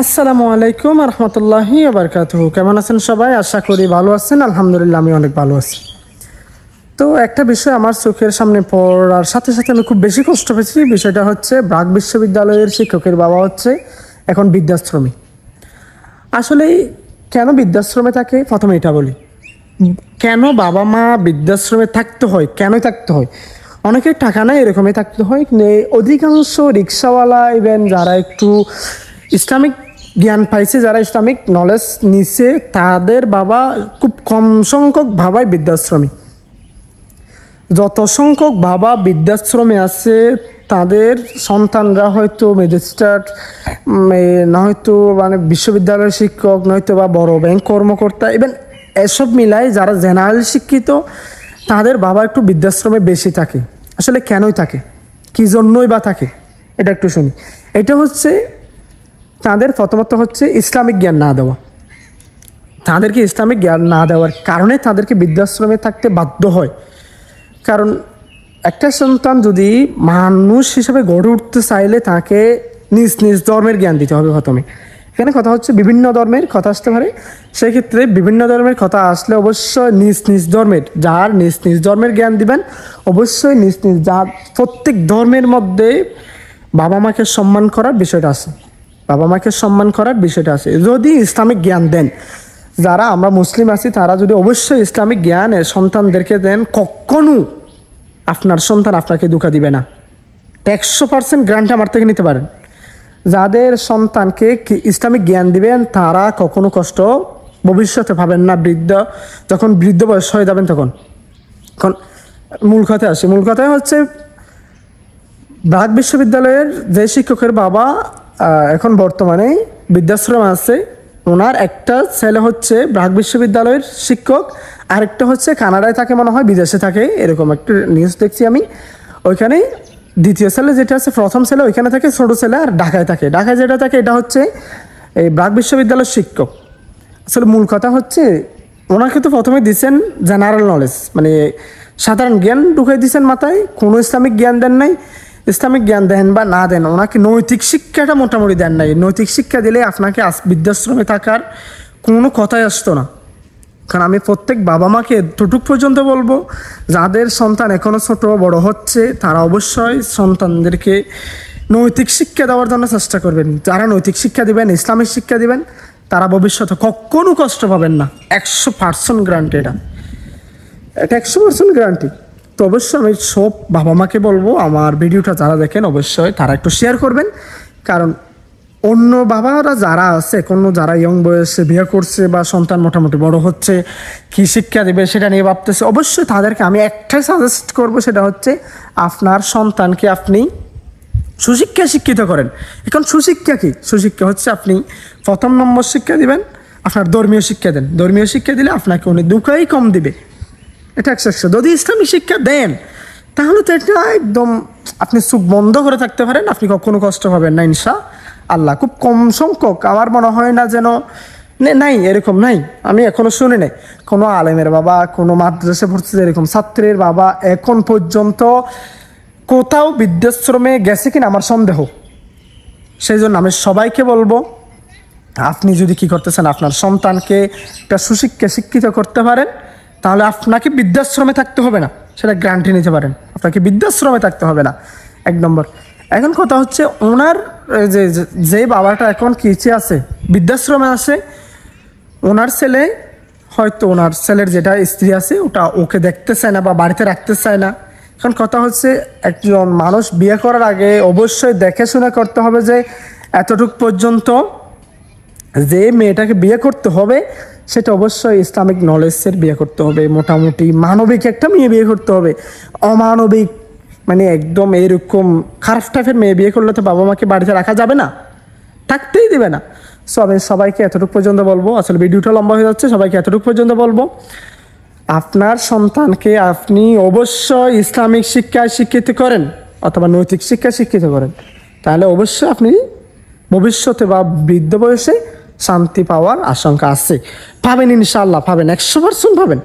আসসালামু আলাইকুম রহমতুল্লাহি বারকাতুহু। কেমন আছেন সবাই? আশা করি ভালো আছেন। আলহামদুলিল্লাহ, আমি অনেক ভালো আছি। তো একটা বিষয় আমার চোখের সামনে পড়ার সাথে সাথে আমি খুব বেশি কষ্ট পেয়েছি। বিষয়টা হচ্ছে ব্রাক বিশ্ববিদ্যালয়ের শিক্ষকের বাবা হচ্ছে এখন বৃদ্ধাশ্রমী। আসলে কেন বৃদ্ধাশ্রমে থাকে, প্রথমে এটা বলি। কেন বাবা মা বৃদ্ধাশ্রমে থাকতে হয়, কেনই থাকতে হয়? অনেকের টাকা নাই, এরকমই থাকতে হয়। অধিকাংশ রিক্সাওয়ালা ইভেন যারা একটু ইসলামিক জ্ঞান পাইছে, যারা ইসলামিক নলেজ নিছে, তাদের বাবা খুব কম সংখ্যক বাবাই বৃদ্ধাশ্রমী। যত সংখ্যক বাবা বৃদ্ধাশ্রমে আছে তাদের সন্তানরা হয়তো ম্যাজিস্ট্রেট, না হয়তো মানে বিশ্ববিদ্যালয়ের শিক্ষক, নয়তো বা বড় ব্যাংক কর্মকর্তা, ইভেন এসব মিলাই যারা জেনারেল শিক্ষিত তাদের বাবা একটু বৃদ্ধাশ্রমে বেশি থাকে। আসলে কেনই থাকে, কী জন্যই বা থাকে, এটা একটু শুনি। এটা হচ্ছে তাদের প্রথমত হচ্ছে ইসলামিক জ্ঞান না দেওয়া। তাদেরকে ইসলামিক জ্ঞান না দেওয়ার কারণে তাদেরকে বৃদ্ধাশ্রমে থাকতে বাধ্য হয়। কারণ একটা সন্তান যদি মানুষ হিসেবে গড়ে উঠতে চাইলে তাকে নিজ নিজ ধর্মের জ্ঞান দিতে হবে প্রথমে। এখানে কথা হচ্ছে বিভিন্ন ধর্মের কথা আসতে পারে, সেক্ষেত্রে বিভিন্ন ধর্মের কথা আসলে অবশ্যই নিজ নিজ ধর্মের, যার নিজ নিজ ধর্মের জ্ঞান দিবেন, অবশ্যই নিজ নিজ যার প্রত্যেক ধর্মের মধ্যে বাবা মাকে সম্মান করার বিষয়টা আছে। বাবা মাকে সম্মান করার বিষয়টা আছে যদি ইসলামিক জ্ঞান দেন। যারা আমরা মুসলিম আছি তারা যদি অবশ্যই ইসলামিক জ্ঞানের সন্তানদেরকে দেন, কখনো আপনার সন্তান আপনাকে ধোঁকা দিবে না। 100% গ্যারান্টি আমার থেকে নিতে পারেন। যাদের সন্তানকে ইসলামিক জ্ঞান দিবেন তারা কখনো কষ্ট ভবিষ্যতে পাবেন না। যখন বৃদ্ধ বয়স হয়ে যাবেন তখন। এখন মূল কথায় আসে। মূল কথায় হচ্ছে ব্রাক বিশ্ববিদ্যালয়ের যে শিক্ষকের বাবা এখন বর্তমানে বৃদ্ধাশ্রম আছে, ওনার একটা ছেলে হচ্ছে ব্রাক বিশ্ববিদ্যালয়ের শিক্ষক, আরেকটা হচ্ছে কানাডায় থাকে, মনে হয় বিদেশে থাকে, এরকম একটা নিউজ দেখছি আমি। ওইখানে দ্বিতীয় ছেলে যেটা আছে, প্রথম ছেলে ওইখানে থাকে, ছোটো ছেলে আর ঢাকায় থাকে। ঢাকায় যেটা থাকে এটা হচ্ছে এই ব্রাক বিশ্ববিদ্যালয়ের শিক্ষক। আসলে মূল কথা হচ্ছে ওনাকে তো প্রথমে দিচ্ছেন জেনারেল নলেজ, মানে সাধারণ জ্ঞান ঢুকাই দিচ্ছেন মাথায়, কোনো ইসলামিক জ্ঞান দেন নাই। ইসলামিক জ্ঞান দেন বা না দেন, ওনাকে নৈতিক শিক্ষাটা মোটামুটি দেন নাই। নৈতিক শিক্ষা দিলে আপনাকে বৃদ্ধাশ্রমে থাকার কোনো কথাই আসতো না। কারণ আমি প্রত্যেক বাবা মাকে এতটুক পর্যন্ত বলবো, যাদের সন্তান এখনও ছোট বড় হচ্ছে তারা অবশ্যই সন্তানদেরকে নৈতিক শিক্ষা দেওয়ার জন্য চেষ্টা করবেন। যারা নৈতিক শিক্ষা দিবেন, ইসলামিক শিক্ষা দিবেন, তারা ভবিষ্যতে কখনো কষ্ট পাবেন না। 100% গ্যারান্টি। এটা 100% গ্যারান্টি। তো অবশ্যই আমি সব বাবা মাকে বলবো, আমার ভিডিওটা যারা দেখেন অবশ্যই তারা একটু শেয়ার করবেন। কারণ অন্য বাবারা যারা আছে, কোনো যারা ইয়ং বয়সে বিয়ে করছে বা সন্তান মোটামুটি বড় হচ্ছে, কি শিক্ষা দেবে সেটা নিয়ে ভাবতেছে, অবশ্যই তাদেরকে আমি একটাই সাজেস্ট করবো, সেটা হচ্ছে আপনার সন্তানকে আপনি সুশিক্ষা শিক্ষিত করেন। এখন সুশিক্ষা কি? সুশিক্ষা হচ্ছে আপনি প্রথম নম্বর শিক্ষা দিবেন, আপনার ধর্মীয় শিক্ষা দেন। ধর্মীয় শিক্ষা দিলে আপনাকে উনি দুঃখই কম দিবে। এটা 100। যদি ইসলামিক শিক্ষা দেন তাহলে তো এটা একদম আপনি চোখ বন্ধ করে থাকতে পারেন, আপনি কখনো কষ্ট পাবেন না ইনশাআল্লাহ। খুব কম সংখ্যক, আমার মনে হয় না যেন নাই, এরকম নাই, আমি এখনো শুনি নাই কোনো আলেমের বাবা, কোনো মাদ্রাসা পড়ছে এরকম ছাত্রের বাবা এখন পর্যন্ত কোথাও বৃদ্ধাশ্রমে গেছে কিনা আমার সন্দেহ। সেই জন্য আমি সবাইকে বলবো, আপনি যদি কি করতেছেন আপনার সন্তানকে একটা সুশিক্ষা শিক্ষিত করতে পারেন, তাহলে আপনাকে বৃদ্ধাশ্রমে থাকতে হবে না, সেটা গ্যারান্টি নিতে পারেন। আপনাকে বৃদ্ধাশ্রমে থাকতে হবে না, 1 নম্বর। এখন কথা হচ্ছে ওনার যে বাবাটা এখন কিচে আছে, বৃদ্ধাশ্রমে আছে, ওনার ছেলে হয়তো ওনার ছেলের যেটা স্ত্রী আছে ওটা ওকে দেখতে চায় না বা বাড়িতে রাখতে চায় না। এখন কথা হচ্ছে একজন মানুষ বিয়ে করার আগে অবশ্যই দেখে শুনে করতে হবে যে এতটুক পর্যন্ত যে মেয়েটাকে বিয়ে করতে হবে সেটা অবশ্যই ইসলামিক নলেজের বিয়ে করতে হবে, মোটামুটি মানবিক একটা মেয়ে বিয়ে করতে হবে। অমানবিক মানে একদম এরকম খারাপ টাইপের মেয়ে বিয়ে করলে তো বাবা মাকে বাড়িতে রাখা যাবে না, থাকতেই দেবে না। সো আমি সবাইকে এতটুকু পর্যন্ত বলবো, আসলে ভিডিওটা লম্বা হয়ে যাচ্ছে, সবাইকে এতটুকু পর্যন্ত বলবো, আপনার সন্তানকে আপনি অবশ্যই ইসলামিক শিক্ষায় শিক্ষিত করেন অথবা নৈতিক শিক্ষায় শিক্ষিত করেন, তাহলে অবশ্যই আপনি ভবিষ্যতে বা বৃদ্ধ বয়সে শান্তি পাওয়ার আশঙ্কা আছে। পাবেন ইনশাআল্লাহ, পাবেন, 100% পাবেন।